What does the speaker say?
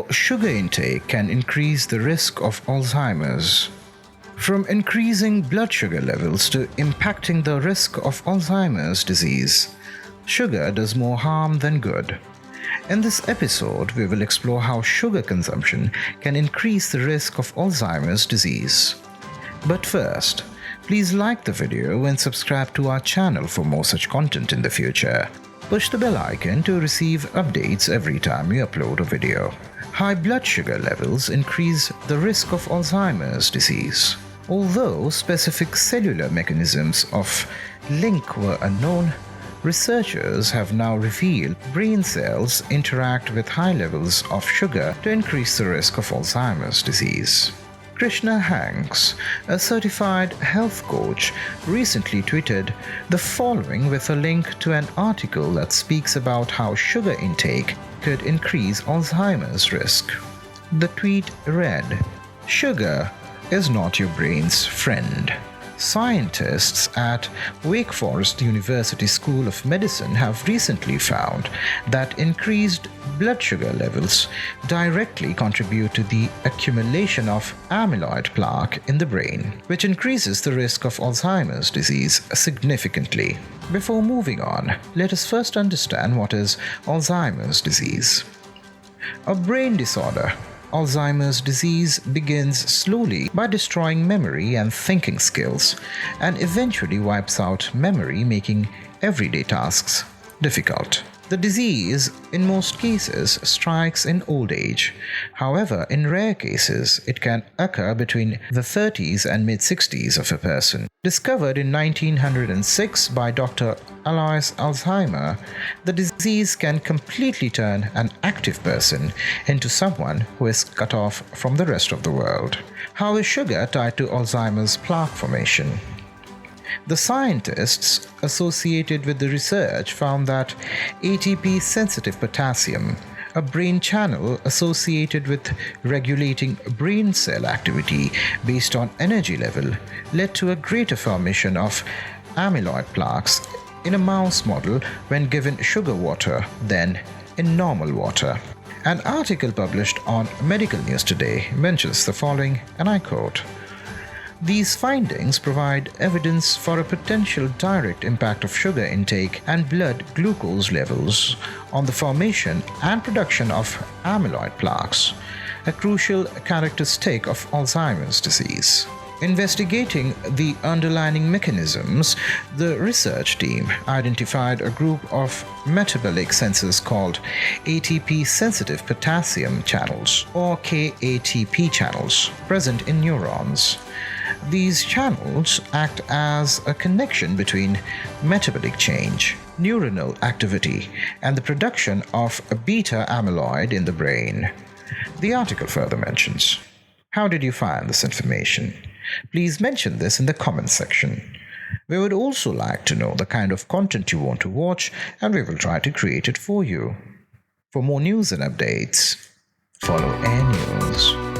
how sugar intake can increase the risk of Alzheimer's. From increasing blood sugar levels to impacting the risk of Alzheimer's disease, sugar does more harm than good. In this episode, we will explore how sugar consumption can increase the risk of Alzheimer's disease. But first, please like the video and subscribe to our channel for more such content in the future. Push the bell icon to receive updates every time we upload a video. High blood sugar levels increase the risk of Alzheimer's disease. Although specific cellular mechanisms of link were unknown, researchers have now revealed brain cells interact with high levels of sugar to increase the risk of Alzheimer's disease. Krisna Hanks, a certified health coach, recently tweeted the following with a link to an article that speaks about how sugar intake could increase Alzheimer's risk. The tweet read, "Sugar is not your brain's friend. Scientists at Wake Forest University School of Medicine have recently found that increased blood sugar levels directly contribute to the accumulation of amyloid plaque in the brain, which increases the risk of Alzheimer's disease significantly." Before moving on, let us first understand what is Alzheimer's disease. A brain disorder. Alzheimer's disease begins slowly by destroying memory and thinking skills, and eventually wipes out memory, making everyday tasks difficult. The disease, in most cases, strikes in old age. However, in rare cases, it can occur between the 30s and mid-60s of a person. Discovered in 1906 by Dr. Alois Alzheimer, the disease can completely turn an active person into someone who is cut off from the rest of the world. How is sugar tied to Alzheimer's plaque formation? The scientists associated with the research found that ATP-sensitive potassium, a brain channel associated with regulating brain cell activity based on energy level, led to a greater formation of amyloid plaques in a mouse model when given sugar water than in normal water. An article published on Medical News Today mentions the following, and I quote, "These findings provide evidence for a potential direct impact of sugar intake and blood glucose levels on the formation and production of amyloid plaques, a crucial characteristic of Alzheimer's disease." Investigating the underlying mechanisms, the research team identified a group of metabolic sensors called ATP-sensitive potassium channels, or KATP channels, present in neurons. These channels act as a connection between metabolic change, neuronal activity, and the production of beta amyloid in the brain. The article further mentions, "How did you find this information? Please mention this in the comments section. We would also like to know the kind of content you want to watch, and we will try to create it for you." For more news and updates, follow Air News.